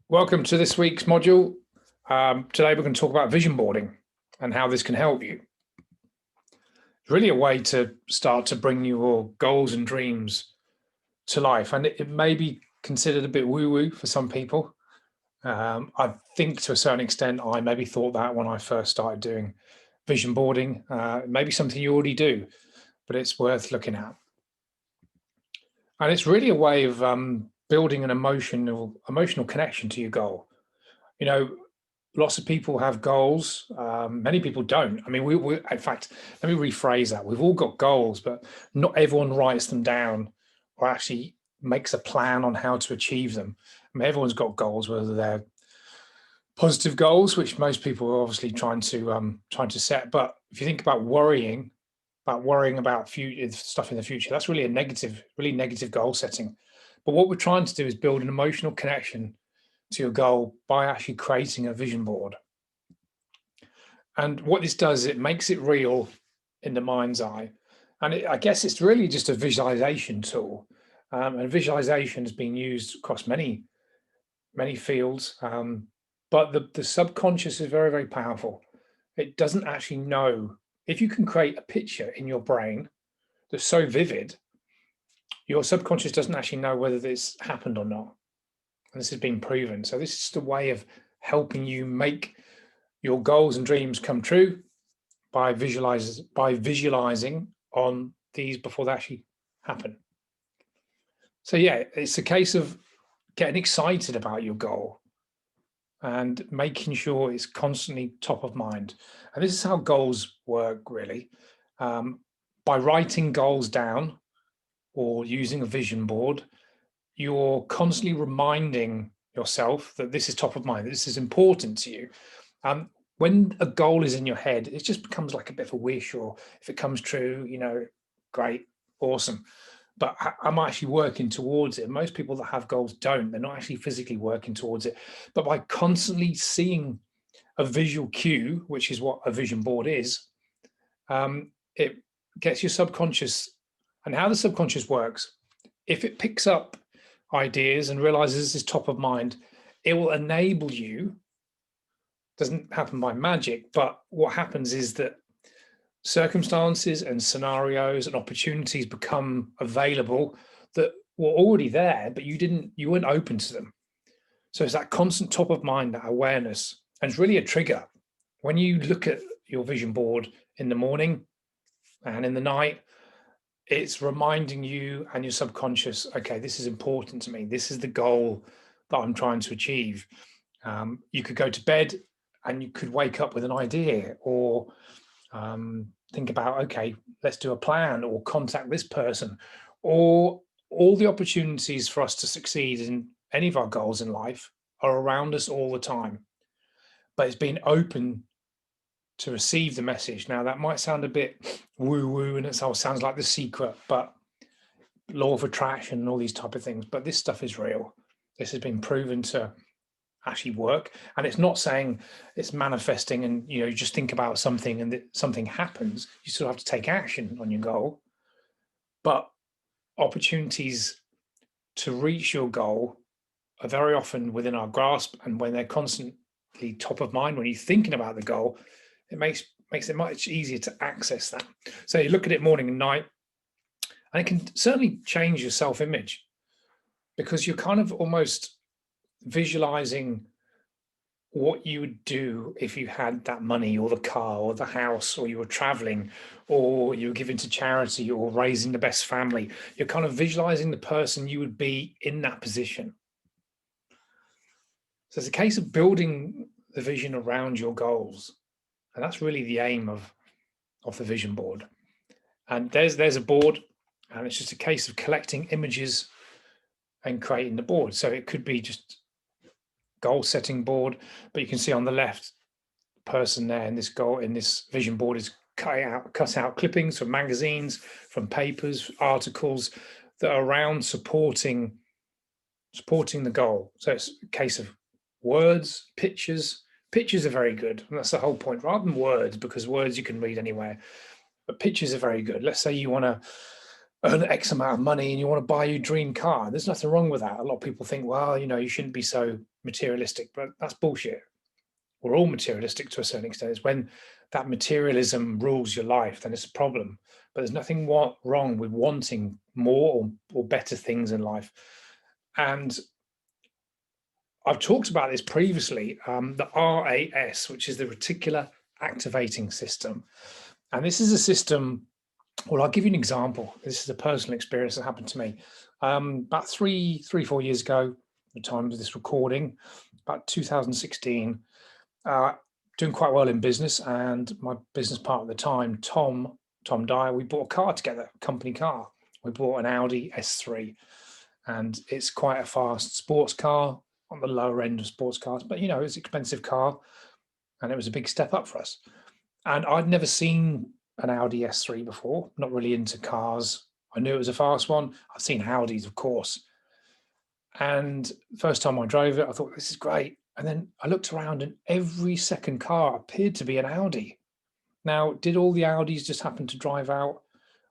Welcome to this week's module. Today we're going to talk about vision boarding and how this can help you. It's really a way to start to bring your goals and dreams to life, and it may be considered a bit woo-woo for some people. I think to a certain extent I maybe thought that when I first started doing vision boarding. Maybe something you already do, but it's worth looking at. And it's really a way of building an emotional connection to your goal. You know, lots of people have goals. Many people don't. I mean, we in fact, let me rephrase that. We've all got goals, but not everyone writes them down or actually makes a plan on how to achieve them. I mean, everyone's got goals, whether they're positive goals, which most people are obviously trying to set. But if you think about worrying about future stuff in the future, that's really really negative goal setting. But what we're trying to do is build an emotional connection to your goal by actually creating a vision board. And what this does is it makes it real in the mind's eye. And I guess it's really just a visualization tool. And visualization has been used across many fields. But the subconscious is very, very powerful. It doesn't actually know. If you can create a picture in your brain that's so vivid, your subconscious doesn't actually know whether this happened or not. And this has been proven. So this is just a way of helping you make your goals and dreams come true by visualizing on these before they actually happen. So yeah, it's a case of getting excited about your goal and making sure it's constantly top of mind. And this is how goals work, really. By writing goals down or using a vision board, you're constantly reminding yourself that this is top of mind, that this is important to you. When a goal is in your head, it just becomes like a bit of a wish, or if it comes true, you know, great, awesome. But I'm actually working towards it. Most people that have goals don't. They're not actually physically working towards it. But by constantly seeing a visual cue, which is what a vision board is, it gets your subconscious. And how the subconscious works, if it picks up ideas and realizes this is top of mind, it will enable you. Doesn't happen by magic, but what happens is that circumstances and scenarios and opportunities become available that were already there, but you weren't open to them. So it's that constant top of mind, that awareness, and it's really a trigger. When you look at your vision board in the morning and in the night, it's reminding you and your subconscious, okay, this is important to me. This is the goal that I'm trying to achieve. You could go to bed and you could wake up with an idea, or think about, okay, let's do a plan, or contact this person, or all the opportunities for us to succeed in any of our goals in life are around us all the time. But it's being open to receive the message. Now, that might sound a bit woo-woo and it sounds like The Secret, but law of attraction and all these type of things, but this stuff is real. This has been proven to actually work. And it's not saying it's manifesting and, you know, you just think about something and something happens. You still have to take action on your goal. But opportunities to reach your goal are very often within our grasp, and when they're constantly top of mind, when you're thinking about the goal, it makes it much easier to access that. So you look at it morning and night, and it can certainly change your self-image, because you're kind of almost visualizing what you would do if you had that money, or the car, or the house, or you were traveling, or you were giving to charity, or raising the best family. You're kind of visualizing the person you would be in that position. So it's a case of building the vision around your goals. And that's really the aim of the vision board. And there's a board, and it's just a case of collecting images and creating the board. So it could be just goal setting board, but you can see on the left, the person there in this vision board is cut out clippings from magazines, from papers, articles that are around supporting the goal. So it's a case of words, pictures. Pictures are very good, and that's the whole point, rather than words, because words you can read anywhere, but pictures are very good. Let's say you want earn X amount of money and you want to buy your dream car. There's nothing wrong with that. A lot of people think, well, you shouldn't be so materialistic, but that's bullshit. We're all materialistic to a certain extent. It's when that materialism rules your life, then it's a problem. But there's nothing wrong with wanting more or better things in life. And I've talked about this previously, the RAS, which is the reticular activating system. And this is a system, well, I'll give you an example. This is a personal experience that happened to me. About 4 years ago, the time of this recording, about 2016, doing quite well in business, and my business partner at the time, Tom Dyer, we bought a car together, a company car. We bought an Audi S3, and it's quite a fast sports car, on the lower end of sports cars, but it's an expensive car, and it was a big step up for us. And I'd never seen an Audi S3 before, not really into cars. I knew it was a fast one. I've seen Audis, of course. And first time I drove it, I thought, this is great. And then I looked around and every second car appeared to be an Audi. Now, did all the Audis just happen to drive out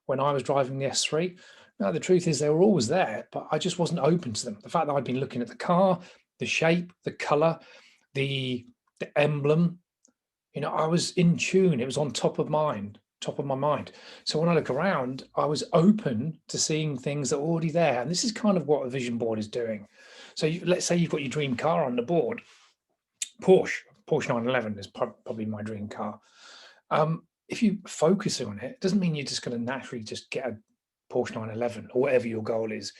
when I was driving the S3? No, the truth is they were always there, but I just wasn't open to them. The fact that I'd been looking at the car, the shape, the color, the emblem, I was in tune. It was on top of my mind. So when I look around, I was open to seeing things that are already there. And this is kind of what a vision board is doing. So let's say you've got your dream car on the board. Porsche 911 is probably my dream car. If you focus on it, it doesn't mean you're just going to naturally just get a Porsche 911 or whatever your goal is.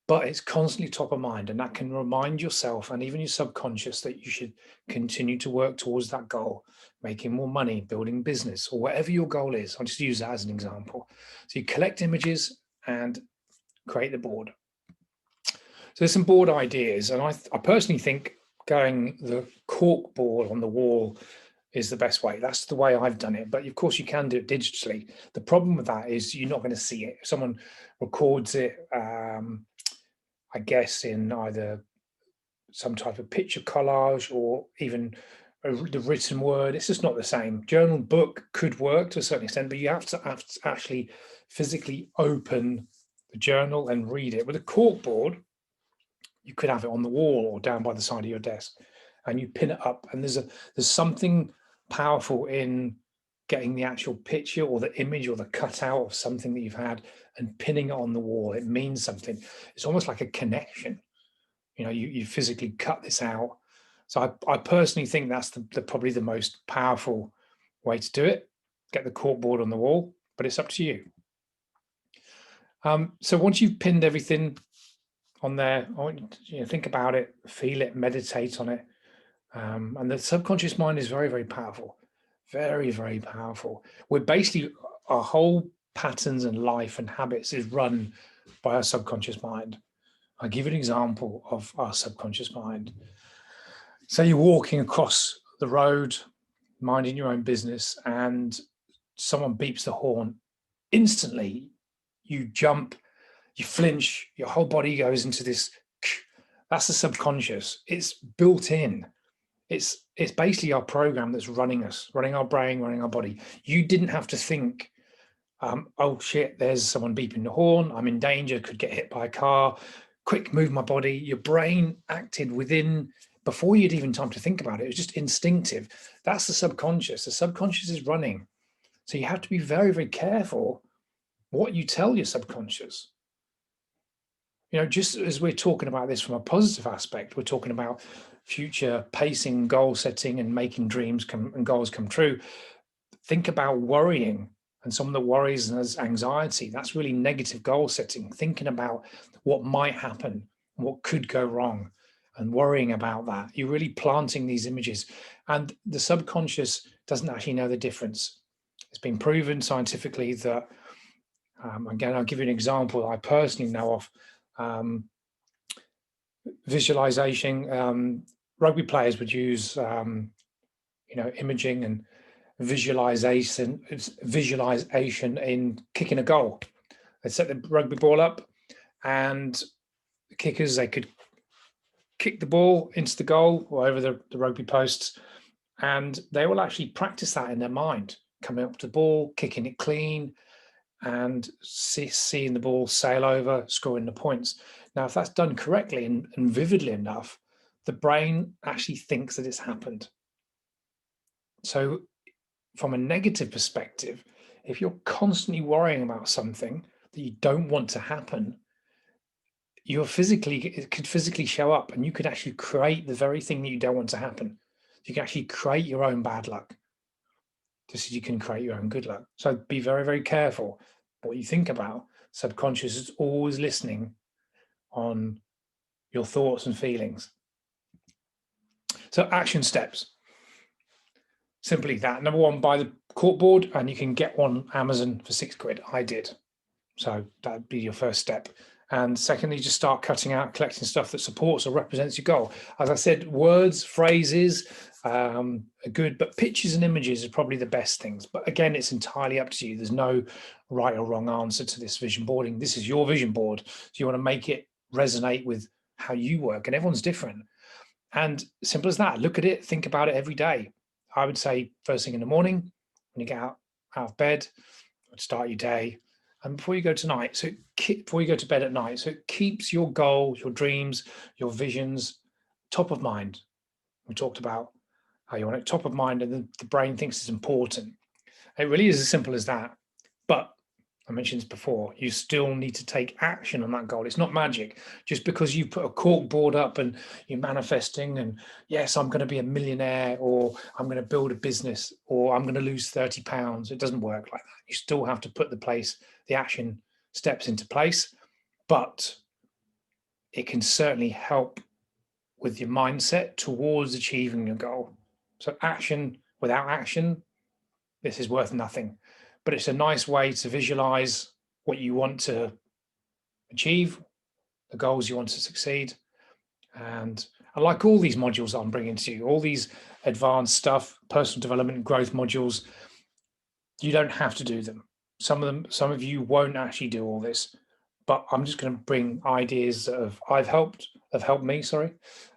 But it's constantly top of mind, and that can remind yourself and even your subconscious that you should continue to work towards that goal, making more money, building business, or whatever your goal is. I'll just use that as an example. So you collect images and create the board. So there's some board ideas, and I personally think going the cork board on the wall is the best way. That's the way I've done it. But of course, you can do it digitally. The problem with that is you're not going to see it. If someone records it, I guess in either some type of picture collage or even the written word, it's just not the same. Journal book could work to a certain extent, but you have to actually physically open the journal and read it. With a cork board, you could have it on the wall or down by the side of your desk, and you pin it up. And there's something powerful in getting the actual picture or the image or the cutout of something that you've had and pinning it on the wall. It means something. It's almost like a connection. You physically cut this out. So I personally think that's probably the most powerful way to do it. Get the cork board on the wall, but it's up to you. So once you've pinned everything on there, I want you to think about it, feel it, meditate on it. And the subconscious mind is very, very powerful. Very, very powerful. We're basically, our whole patterns and life and habits is run by our subconscious mind. I'll give you an example of our subconscious mind. Say you're walking across the road, minding your own business, and someone beeps the horn. Instantly, you jump, you flinch, your whole body goes into this. That's the subconscious. It's built in. It's basically our program that's running us, running our brain, running our body. You didn't have to think, oh shit, there's someone beeping the horn, I'm in danger, could get hit by a car, quick, move my body. Your brain acted before you'd even time to think about it. It was just instinctive. That's the subconscious. The subconscious is running. So you have to be very, very careful what you tell your subconscious. Just as we're talking about this from a positive aspect, we're talking about future pacing, goal setting, and making dreams and goals come true. Think about worrying and some of the worries and anxiety. That's really negative goal setting, thinking about what might happen, what could go wrong, and worrying about that. You're really planting these images, and the subconscious doesn't actually know the difference. It's been proven scientifically that, again, I'll give you an example I personally know of. Visualization. Rugby players would use, imaging and visualization in kicking a goal. They'd set the rugby ball up, and the kickers, they could kick the ball into the goal or over the rugby posts, and they will actually practice that in their mind, coming up to the ball, kicking it clean. and seeing the ball sail over, scoring the points. Now, if that's done correctly and vividly enough, the brain actually thinks that it's happened. So from a negative perspective, if you're constantly worrying about something that you don't want to happen, it could physically show up, and you could actually create the very thing that you don't want to happen. You can actually create your own bad luck, just as you can create your own good luck. So be very, very careful what you think about. Subconscious is always listening on your thoughts and feelings. So action steps. Simply that. Number one, buy the cork board, and you can get one on Amazon for £6. I did. So that'd be your first step. And secondly, just start cutting out, collecting stuff that supports or represents your goal. As I said, words, phrases are good, but pictures and images are probably the best things. But again, it's entirely up to you. There's no right or wrong answer to this vision boarding. This is your vision board. So you want to make it resonate with how you work, and everyone's different. And simple as that. Look at it, think about it every day. I would say first thing in the morning, when you get out of bed, start your day, and before you go tonight, so before you go to bed at night, so it keeps your goals, your dreams, your visions top of mind. We talked about how you want it top of mind, and the brain thinks it's important. It really is as simple as that. But I mentioned this before, you still need to take action on that goal. It's not magic. Just because you put a cork board up and you're manifesting and yes, I'm going to be a millionaire, or I'm going to build a business, or I'm going to lose 30 pounds. It doesn't work like that. You still have to put the action steps into place, but it can certainly help with your mindset towards achieving your goal. So action without action, this is worth nothing. But it's a nice way to visualize what you want to achieve, the goals you want to succeed. And I like all these modules I'm bringing to you, all these advanced stuff, personal development and growth modules. You don't have to do them. Some of you won't actually do all this, but I'm just going to bring ideas that have helped me.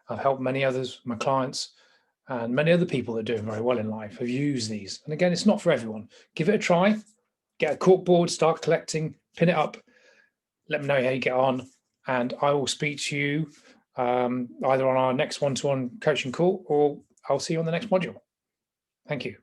I've helped many others, my clients, and many other people that are doing very well in life have used these. And again, it's not for everyone. Give it a try. Get a cork board, start collecting, pin it up. Let me know how you get on. And I will speak to you either on our next one-to-one coaching call, or I'll see you on the next module. Thank you.